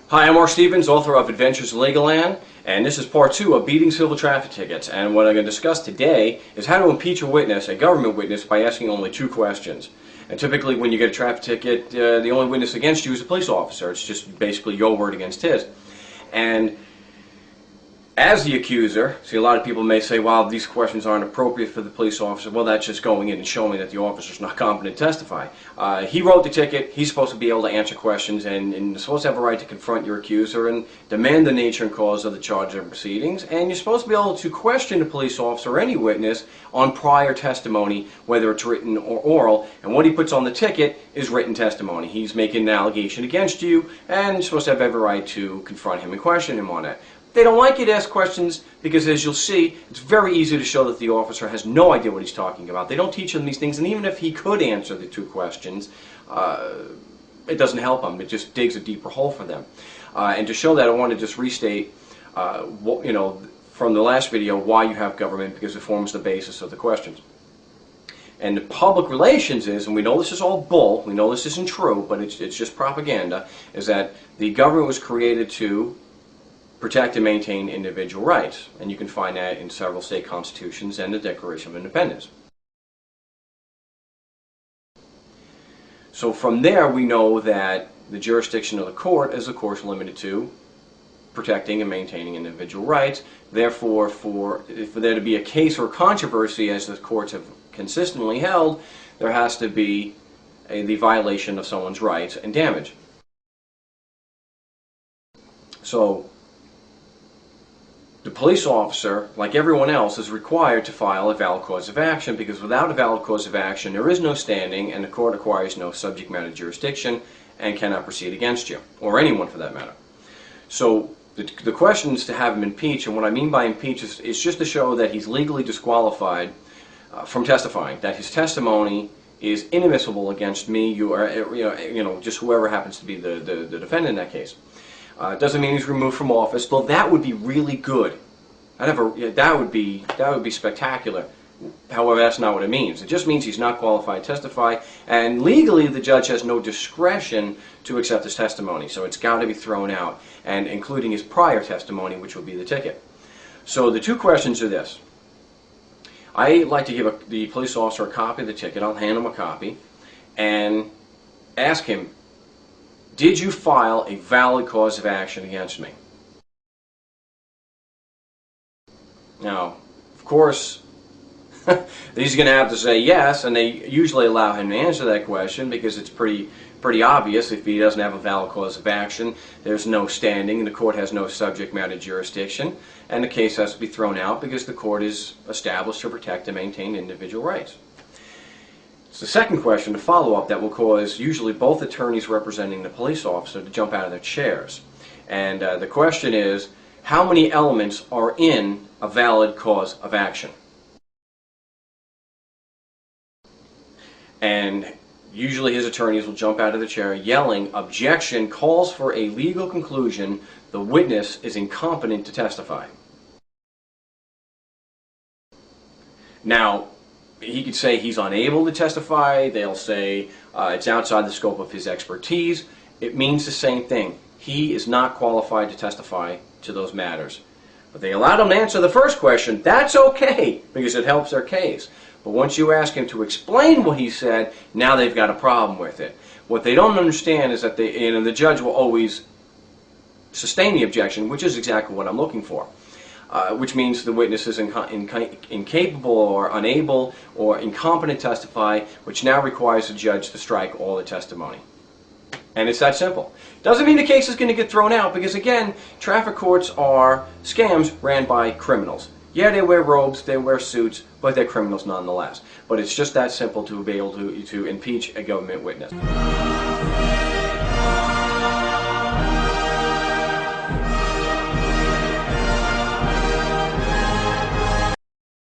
Hi, I'm Mark Stevens, author of Adventures in Legal Land, and this is part 2 of beating civil traffic tickets. And what I'm going to discuss today is how to impeach a witness, a government witness, by asking only 2 questions. And typically when you get a traffic ticket, the only witness against you is a police officer. It's just basically your word against his. And as the accuser, see, a lot of people may say, well, these questions aren't appropriate for the police officer. Well, that's just going in and showing that the officer's not competent to testify. He wrote the ticket. He's supposed to be able to answer questions, and you're supposed to have a right to confront your accuser and demand the nature and cause of the charge and proceedings. And you're supposed to be able to question a police officer or any witness on prior testimony, whether it's written or oral. And what he puts on the ticket is written testimony. He's making an allegation against you, and you're supposed to have every right to confront him and question him on it. They don't like you to ask questions because, as you'll see, it's very easy to show that the officer has no idea what he's talking about. They don't teach him these things, and even if he could answer the 2 questions, it doesn't help him. It just digs a deeper hole for them. And to show that, I want to just restate, from the last video, why you have government, because it forms the basis of the questions. And the public relations is, and we know this is all bull, we know this isn't true, but it's just propaganda, is that the government was created to protect and maintain individual rights. And you can find that in several state constitutions and the Declaration of Independence. So from there we know that the jurisdiction of the court is of course limited to protecting and maintaining individual rights. Therefore, for there to be a case or controversy, as the courts have consistently held, there has to be the violation of someone's rights and damage. So the police officer, like everyone else, is required to file a valid cause of action, because without a valid cause of action there is no standing, and the court acquires no subject matter jurisdiction and cannot proceed against you, or anyone for that matter. So the question is to have him impeach, and what I mean by impeach is just to show that he's legally disqualified from testifying, that his testimony is inadmissible against me, you, or just whoever happens to be the defendant in that case. It doesn't mean he's removed from office, though that would be really good. That would be spectacular. However, that's not what it means. It just means he's not qualified to testify, and legally the judge has no discretion to accept his testimony, so it's got to be thrown out, and including his prior testimony, which will be the ticket. So the 2 questions are this. I like to give the police officer a copy of the ticket. I'll hand him a copy and ask him, did you file a valid cause of action against me? Now, of course, he's going to have to say yes, and they usually allow him to answer that question because it's pretty obvious. If he doesn't have a valid cause of action, there's no standing, and the court has no subject matter jurisdiction, and the case has to be thrown out because the court is established to protect and maintain individual rights. It's the second question, to follow up, that will cause usually both attorneys representing the police officer to jump out of their chairs. And the question is, how many elements are in a valid cause of action? And usually his attorneys will jump out of the chair yelling, objection, calls for a legal conclusion, the witness is incompetent to testify. Now, he could say he's unable to testify. They'll say it's outside the scope of his expertise. It means the same thing. He is not qualified to testify to those matters. But they allowed him to answer the first question. That's okay, because it helps their case. But once you ask him to explain what he said, now they've got a problem with it. What they don't understand is that the judge will always sustain the objection, which is exactly what I'm looking for. Which means the witness is incapable or unable or incompetent to testify, which now requires the judge to strike all the testimony. And it's that simple. Doesn't mean the case is going to get thrown out, because again, traffic courts are scams ran by criminals. Yeah, they wear robes, they wear suits, but they're criminals nonetheless. But it's just that simple to be able to impeach a government witness.